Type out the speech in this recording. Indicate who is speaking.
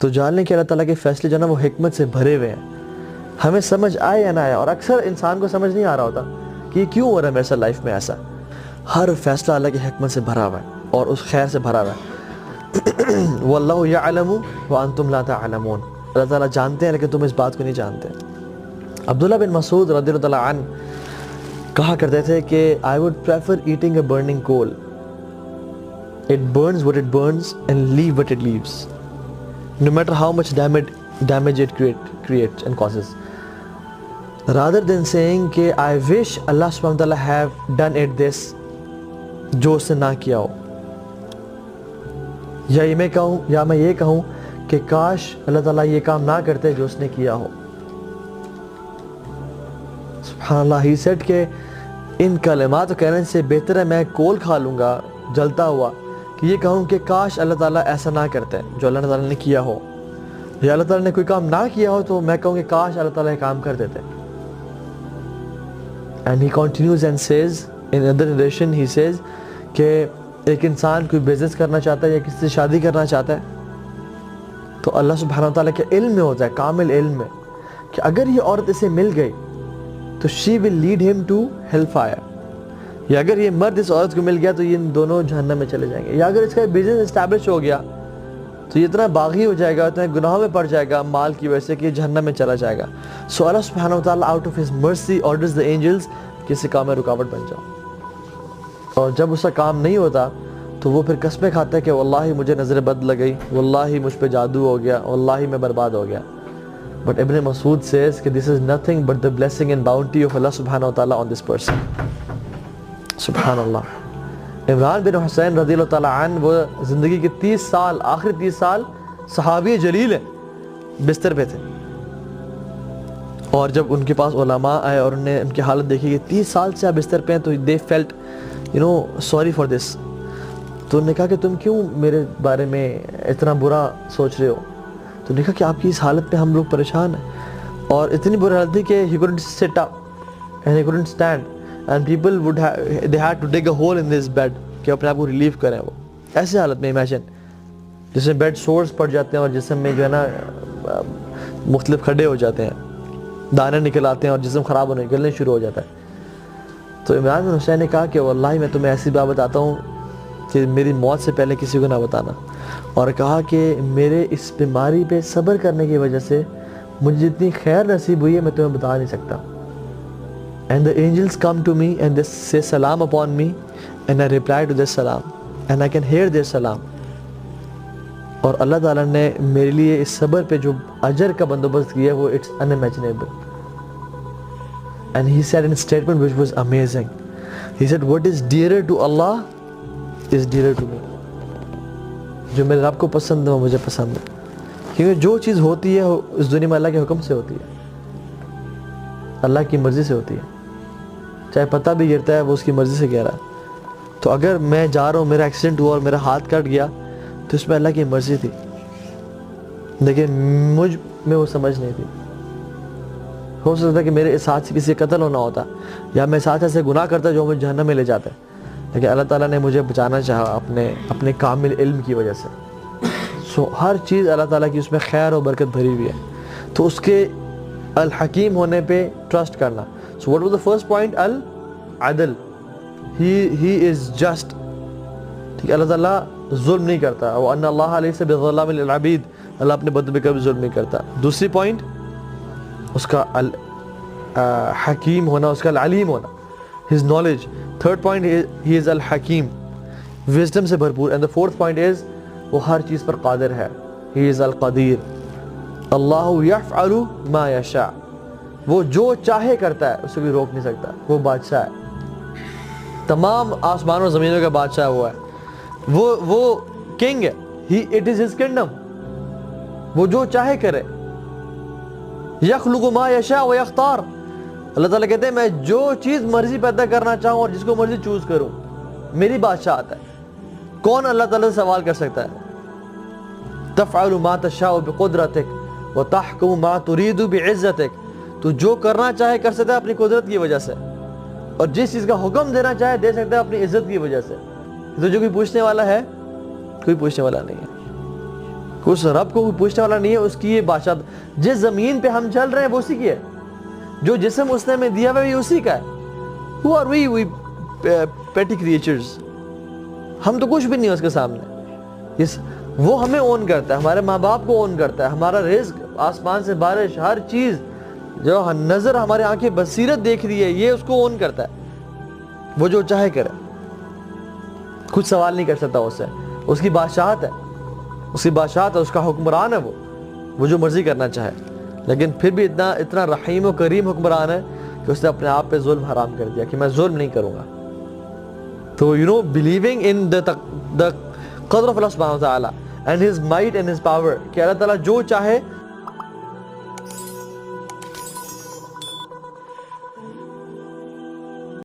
Speaker 1: تو جاننے کہ اللہ تعالیٰ کے فیصلے جو نا وہ حکمت سے بھرے ہوئے ہیں، ہمیں سمجھ آئے یا نہ آئے، اور اکثر انسان کو سمجھ نہیں آ رہا ہوتا کہ یہ کیوں ہو رہا ہے میرے ساتھ لائف میں ایسا. ہر فیصلہ اللہ کی حکمت سے بھرا ہوا ہے اور اس خیر سے بھرا ہوا ہے. واللہ یعلم وانتم لا تعلمون، اللہ تعالیٰ جانتے ہیں لیکن تم اس بات کو نہیں جانتے. عبداللہ بن مسعود رضی اللہ تعالیٰ عنہ کہا کرتے تھے کہ I would prefer eating a burning coal. It burns what it burns and leave what it leaves, no matter how much damage it creates and causes, rather than saying کہ I wish Allah subhanahu wa ta'ala have done it this، جو اس نے نہ کیا ہو، یا میں یہ کہوں کہ کاش اللہ تعالیٰ یہ کام نہ کرتے جو اس نے کیا ہو. سبحان اللہ. He said کہ ان کلمات کہنے سے بہتر ہے میں کول کھا لوں گا جلتا ہوا کہ یہ کہوں کہ کاش اللہ تعالیٰ ایسا نہ کرتے جو اللہ تعالیٰ نے کیا ہو، یا اللہ تعالیٰ نے کوئی کام نہ کیا ہو تو میں کہوں کہ کاش اللہ تعالیٰ یہ کام کر دیتے. And he continues and says in another narration, he says کہ ایک انسان کوئی بزنس کرنا چاہتا ہے یا کسی سے شادی کرنا چاہتا ہے تو اللہ سبحانہ و تعالیٰ کے علم میں ہوتا ہے، کامل علم میں، کہ اگر یہ عورت اسے مل گئی تو she will lead him to hellfire، یا اگر یہ مرد اس عورت کو مل گیا تو یہ دونوں جہنم میں چلے جائیں گے، یا اگر اس کا بزنس اسٹیبلش ہو گیا تو یہ اتنا باغی ہو جائے گا، اتنا گناہوں میں پڑ جائے گا مال کی وجہ سے کہ یہ جہنم میں چلا جائے گا. سو اللہ سبحانہ و تعالیٰ out of his mercy orders the angels کہ اس کام میں رکاوٹ بن جاؤ. اور جب اس کا کام نہیں ہوتا تو وہ پھر قسمیں کھاتا ہے کہ واللہ مجھے نظر بد لگ گئی، واللہ مجھ پہ جادو ہو گیا، واللہ میں برباد ہو گیا. But Ibn Mas'ud says کہ this is nothing but the blessing and bounty of Allah subhanahu wa ta'ala on this person. سبحان اللہ. عمران بن حسین رضی اللہ تعالیٰ عنہ وہ زندگی کے 30 سال، آخری 30 سال صحابی جلیل ہیں، بستر پہ تھے، اور جب ان کے پاس علماء آئے اور انہوں نے ان کی حالت دیکھی کہ 30 سال سے آپ بستر پہ ہیں تو they felt sorry for this. تو انہوں نے کہا کہ تم کیوں میرے بارے میں اتنا برا سوچ رہے ہو؟ تو انہوں نے کہا کہ آپ کی اس حالت پہ ہم لوگ پریشان ہیں، اور اتنی بری حالت تھی کہ he couldn't sit up and he couldn't stand and people they had to dig a hole in this bed کہ اپنے آپ کو ریلیف کریں. وہ ایسی حالت میں امیجن جس میں بیڈ سورس پڑ جاتے ہیں اور جسم میں جو ہے نا مختلف کھڈے ہو جاتے ہیں، دانے نکل آتے ہیں اور جسم خراب ہونے نکلنے شروع ہو جاتا ہے. تو عمران بن حسین نے کہا کہ واللہ میں تمہیں ایسی بات بتاتا ہوں کہ میری موت سے پہلے کسی کو نہ بتانا، اور کہا کہ میرے اس بیماری پہ صبر کرنے کی وجہ سے مجھے جتنی خیر نصیب ہوئی ہے میں تمہیں بتا نہیں سکتا. And the angels come to me and they say salam upon me and I reply to their salam and I can hear their salam. اور اللہ تعالیٰ نے میرے لیے اس صبر پہ جو اجر کا بندوبست کیا وہ it's unimaginable. And he said in a statement which was amazing. He said what is dearer to Allah is dearer to me. جو میرے رب کو پسند ہے وہ مجھے پسند ہے، کیونکہ جو چیز ہوتی ہے اس دنیا میں اللہ کے حکم سے ہوتی ہے، اللہ کی مرضی سے ہوتی ہے. چاہے پتہ بھی گرتا ہے وہ اس کی مرضی سے گرا ہے. تو اگر میں جا رہا ہوں، میرا ایکسیڈنٹ ہوا اور میرا ہاتھ کٹ گیا تو اس میں اللہ کی مرضی تھی، لیکن مجھ میں وہ سمجھ نہیں تھی. ہو سکتا ہے کہ میرے اس ہاتھ سے کسی کا قتل ہونا ہوتا، یا میں اس ہاتھ سے گناہ کرتا جو مجھے جہنم میں لے جاتا ہے، لیکن اللہ تعالیٰ نے مجھے بچانا چاہا اپنے کامل علم کی وجہ سے. سو ہر چیز اللہ تعالیٰ کی اس میں خیر و برکت بھری ہوئی ہے، تو اس کے الحکیم ہونے پہ ٹرسٹ کرنا. So what was the first point? Al-Adl. He is just. ٹھیک ہے، اللہ تعالیٰ ظلم نہیں کرتا. وَأَنَّ اللَّهَ لَيْسَ بِظَلَّامٍ لِلْعَبِيدِ، اللہ اپنے بندوں پہ کبھی ظلم نہیں کرتا. دوسری پوائنٹ اس کا حکیم ہونا، اس کا العلیم ہونا، his knowledge. Third point he is al-Hakim، wisdom سے بھرپور. And the fourth point is وہ ہر چیز پر قادر ہے، he is al-Qadir. اللہ یفعل ما یشاء، وہ جو چاہے کرتا ہے، اسے کوئی روک نہیں سکتا. وہ بادشاہ ہے، تمام آسمان و زمینوں کا بادشاہ وہ ہے، وہ کنگ ہے. اٹ از ہز کنگڈم، وہ جو چاہے کرے. یخلق ما یشاء و یختار، اللہ تعالیٰ کہتے ہیں میں جو چیز مرضی پیدا کرنا چاہوں اور جس کو مرضی چوز کروں، میری بادشاہت ہے. کون اللہ تعالیٰ سے سوال کر سکتا ہے؟ تفعل ما تشاء بقدرتک وتحکم ما ترید بعزتک، تو جو کرنا چاہے کر سکتا ہے اپنی قدرت کی وجہ سے، اور جس چیز کا حکم دینا چاہے دے سکتا ہے اپنی عزت کی وجہ سے. تو جو کوئی پوچھنے والا ہے, کوئی پوچھنے والا نہیں ہے. اس رب کو کوئی پوچھنے والا نہیں ہے, اس کی یہ بادشاہ. جس زمین پہ ہم چل رہے ہیں وہ اسی کی ہے, جو جسم اس نے ہمیں دیا ہوا ہے اسی کا ہے. Who are we petty creatures. ہم تو کچھ بھی نہیں ہے اس کے سامنے. وہ ہمیں اون کرتا ہے, ہمارے ماں باپ کو اون کرتا ہے, ہمارا رزق, آسمان سے بارش, ہر چیز جو نظر ہمارے آنکھیں بصیرت دیکھ رہی ہے, یہ اس کو اون کرتا ہے. وہ جو چاہے کرے, کچھ سوال نہیں کر سکتا اس سے. اس کی بادشاہت ہے, اس کی بادشاہت ہے, اس کا حکمران ہے, وہ جو مرضی کرنا چاہے. لیکن پھر بھی اتنا رحیم و کریم حکمران ہے کہ اس نے اپنے آپ پہ ظلم حرام کر دیا کہ میں ظلم نہیں کروں گا. تو believing in the قدر of Allah subhanahu wa ta'ala and his might and his power, کہ اللہ تعالیٰ جو چاہے